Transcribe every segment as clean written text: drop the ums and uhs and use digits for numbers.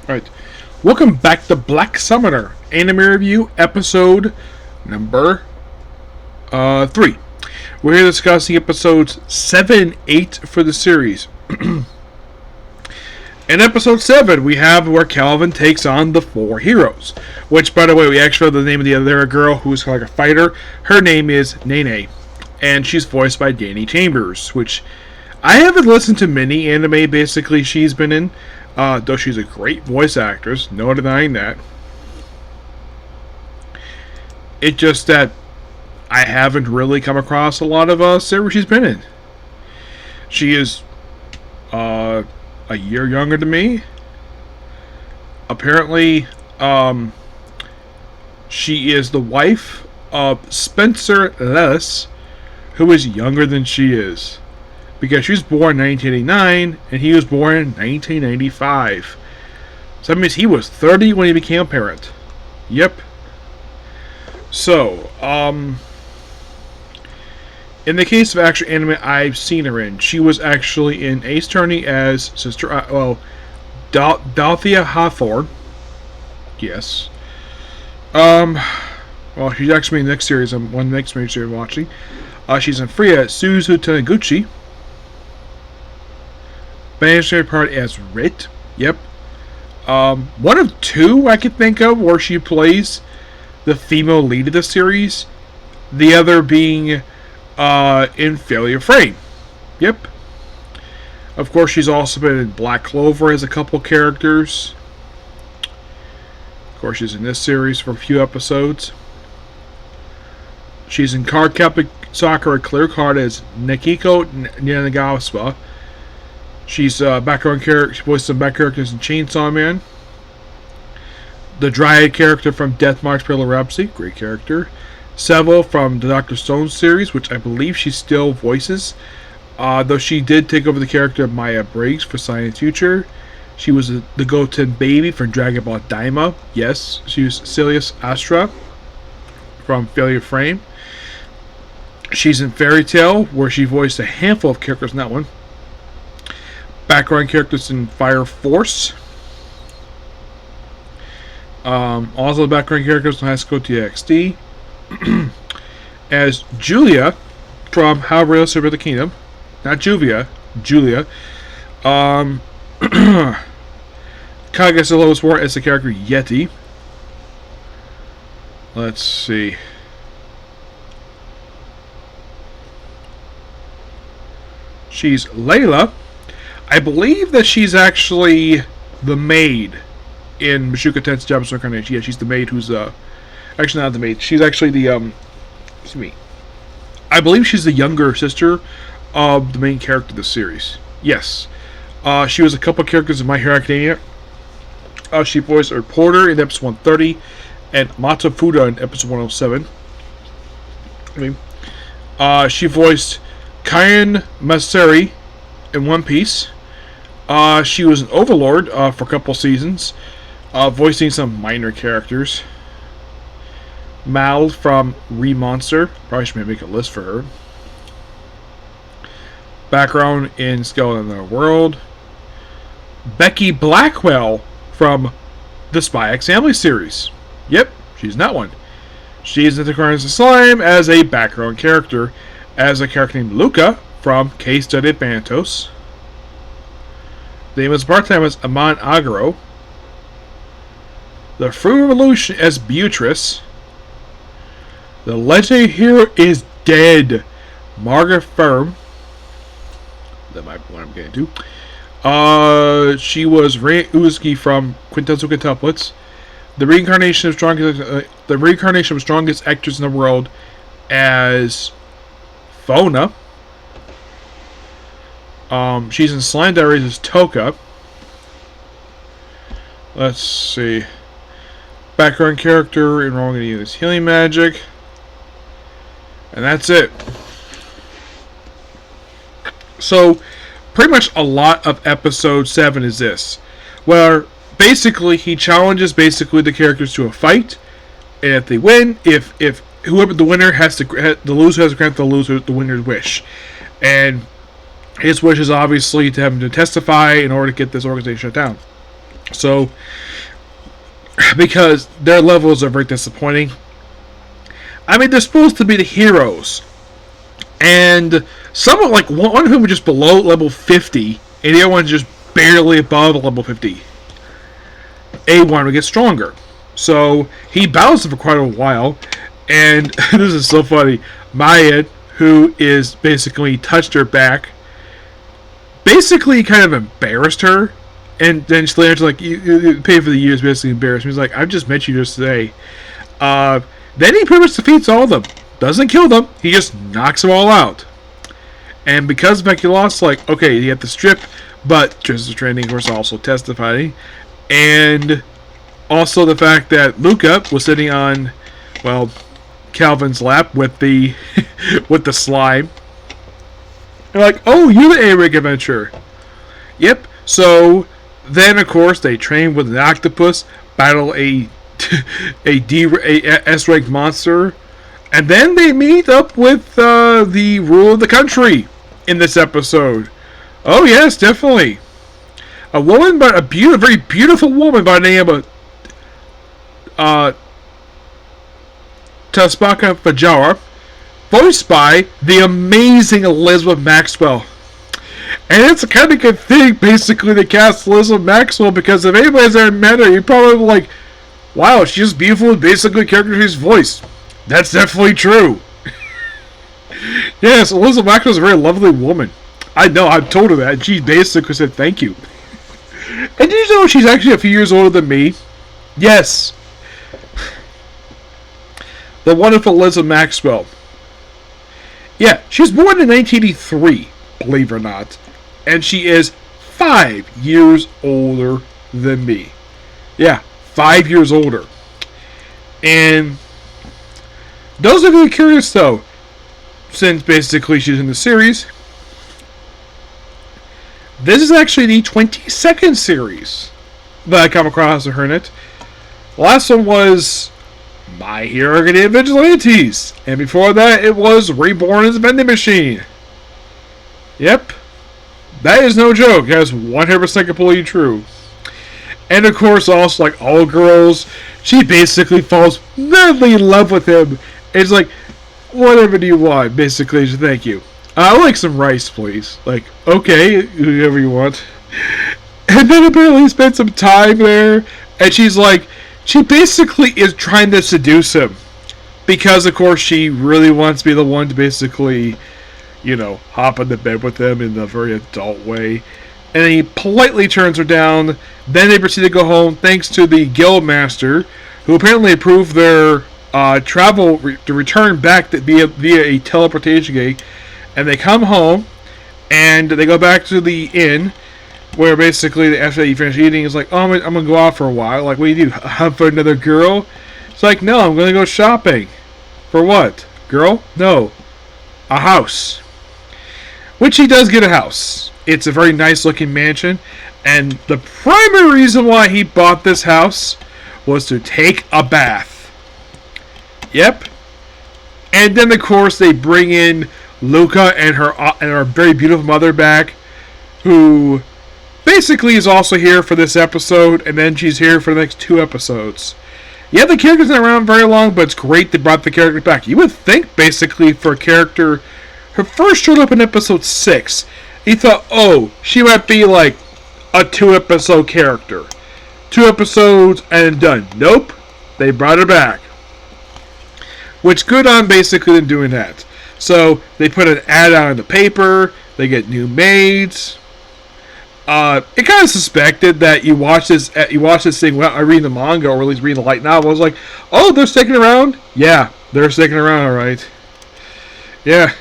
Alright. Welcome back to Black Summoner Anime Review episode number 3. We're here discussing episodes 7 and 8 for the series. In episode 7, we have where Calvin takes on the 4 heroes. Which, by the way, we actually know the name of the other girl who's like a fighter. Her name is Nene. And she's voiced by Danny Chambers, which I haven't listened to many anime basically she's been in. Though she's a great voice actress, no denying that. It's just that I haven't really come across a lot of series she's been in. She is a year younger than me. Apparently, she is the wife of Spencer Lewis, who is younger than she is. Because she was born in 1989, and he was born in 1995. So that means he was 30 when he became a parent. Yep. So, in the case of actual anime I've seen her in, she was actually in Ace Attorney as Sister, Dalthea Hawthorne. Yes. Well, she's actually in the next series, one of the next major series I'm watching. She's in Freya Suzu Taniguchi. Banishment part as Rit. Yep. One of two I could think of where she plays the female lead of the series. The other being in Failure Frame. Yep. Of course, she's also been in Black Clover as a couple characters. Of course, she's in this series for a few episodes. She's in Cardcaptor Sakura Clear Card as Nikiko Nagasawa. She's background character. She voiced some back characters in Chainsaw Man. The Dryad character from Death March Parallel Rhapsody, great character. Seville from the Dr. Stone series, which I believe she still voices. Though she did take over the character of Maya Briggs for Science Future. She was the Goten baby from Dragon Ball Daima. Yes, she was Silius Astra from Failure Frame. She's in Fairy Tail, where she voiced a handful of characters in that one. Background characters in Fire Force. Also background characters in High School DxD. As Julia from How Real Super the Kingdom. Not Juvia, Julia. Kaguya Lois War as the character Yeti. Let's see. She's Layla. I believe that she's actually the maid in Mashuka Tensei Japanese Incarnation. Yeah, she's the maid who's actually not the maid. She's actually the excuse me. I believe she's the younger sister of the main character of the series. Yes. She was a couple characters in My Hero Academia. She voiced a reporter in episode 130 and Matsufuda in episode 107. She voiced Kaien Masari in One Piece. She was an Overlord for a couple seasons, voicing some minor characters. Mal from Remonster. Probably should make a list for her. Background in Skeleton in the World. Becky Blackwell from the Spy X Family series. Yep, she's in that one. She's in the Crimes of Slime as a background character, as a character named Luca from Case Study at Bantos. The name of his part-time is Amon Agaro. The Free Revolution as Beatrice. The legendary hero is dead. Margaret Firm. That might be what I'm getting to. She was Rei Uzuki from Quintessential Quintuplets. The reincarnation of strongest actress in the world as Fona. She's in Slime Diaries as Toka. Let's see. Background character in Wrong is Healing Magic. And that's it. So, pretty much a lot of episode 7 is this. Where basically he challenges the characters to a fight. And if they win, if whoever the winner has to, the loser has to grant the winner's wish. And his wish is obviously to have him to testify in order to get this organization shut down. So, because their levels are very disappointing. I mean, they're supposed to be the heroes, and some like one of them was just below level 50, and the other one's just barely above level 50. A1 would get stronger, so he bounced for quite a while, and this is so funny. Maya, who is basically touched her back, basically kind of embarrassed her, and then Slayer's like, you pay for the years, basically embarrassed me. He's like, I've just met you just today. Then he pretty much defeats all of them. Doesn't kill them, he just knocks them all out. And because Becky lost, like, okay, he had to strip, but Tristan's training, of course, also testifying. And also the fact that Luca was sitting on, well, Calvin's lap with the with the slime. They're like, oh, you're the A-Rig adventurer. Yep. So then, of course, they train with an octopus, battle a S-rank monster, and then they meet up with the ruler of the country in this episode. Oh yes, definitely. A woman, but a very beautiful woman by the name of Tasbaka Fajara, voiced by the amazing Elizabeth Maxwell. And it's a kind of good thing, basically, to cast Elizabeth Maxwell, because if anybody's ever met her, you're probably like, wow, she's beautiful with basically character's voice. That's definitely true. Yes, Elizabeth Maxwell's a very lovely woman. I know, I've told her that, and she basically said thank you. And did you know she's actually a few years older than me? Yes. The wonderful Elizabeth Maxwell. Yeah, she was born in 1983, believe it or not. And she is 5 years older than me. Yeah, 5 years older. And those of you curious, though, since basically she's in the series, this is actually the 22nd series that I come across her in it. The last one was My Hero Academia Vigilantes. And before that, it was Reborn as a Vending Machine. Yep. That is no joke. That is 100% completely true. And of course, also, like all girls, she basically falls madly in love with him. It's like, whatever do you want? Basically, thank you. I would like some rice, please. Like, okay, whatever you want. And then apparently he spent some time there, and she's like, she basically is trying to seduce him. Because, of course, she really wants to be the one to basically, you know, hop into bed with him in a very adult way. And then he politely turns her down. Then they proceed to go home thanks to the guild master, who apparently approved their travel to return back via a teleportation gate. And they come home, and they go back to the inn, where basically after you finish eating, it's like, oh, I'm going to go out for a while. Like, what do you do? Hunt for another girl? It's like, no, I'm going to go shopping. For what? Girl? No. A house. Which he does get a house. It's a very nice looking mansion, and the primary reason why he bought this house was to take a bath. Yep. And then, of course, they bring in Luca and her very beautiful mother back, who basically is also here for this episode, and then she's here for the next 2 episodes. Yeah, the character's not around very long, but it's great they brought the character back. You would think, basically, for a character, her first showed up in episode 6. You thought, oh, she might be like a 2-episode character. 2 episodes and done. Nope, they brought her back. Which good on basically them doing that. So they put an ad out in the paper. They get new maids. It kind of suspected that you watch this thing. Well, I read the manga or at least read the light novel. I was like, oh, they're sticking around. Yeah, they're sticking around. All right. Yeah.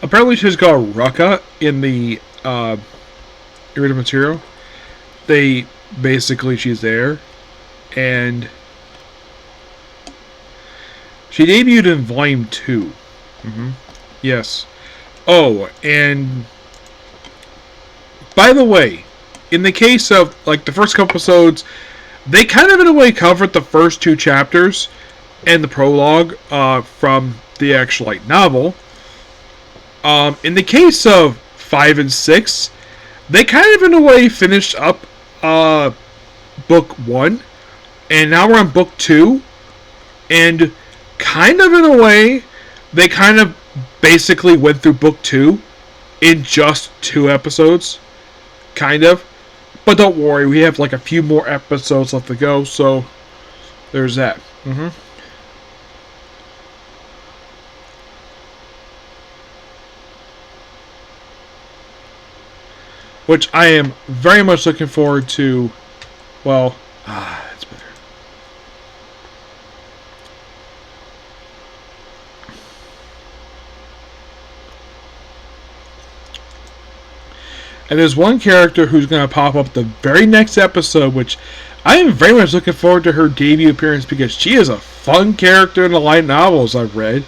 Apparently she's called Ruka in the original material. She's there, and She debuted in Volume 2. Yes. Oh, and by the way, in the case of like the first couple episodes, they kind of in a way covered the first 2 chapters and the prologue from the actual light novel. In the case of 5 and 6, they kind of in a way finished up book 1, and now we're on book 2, and kind of in a way, they kind of basically went through book 2 in just 2 episodes, kind of. But don't worry, we have like a few more episodes left to go, so there's that. Which I am very much looking forward to. Well, it's better. And there's one character who's going to pop up the very next episode, which I am very much looking forward to her debut appearance because she is a fun character in the light novels I've read.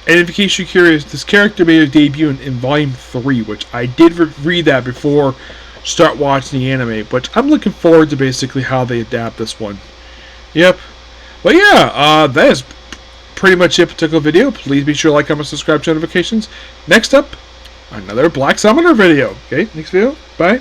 And in case you're curious, this character made a debut in Volume 3, which I did read that before start watching the anime, but I'm looking forward to basically how they adapt this one. Yep. But yeah, that is pretty much it for particular video. Please be sure to like, comment, subscribe, notifications. Next up, another Black Summoner video. Okay, next video. Bye.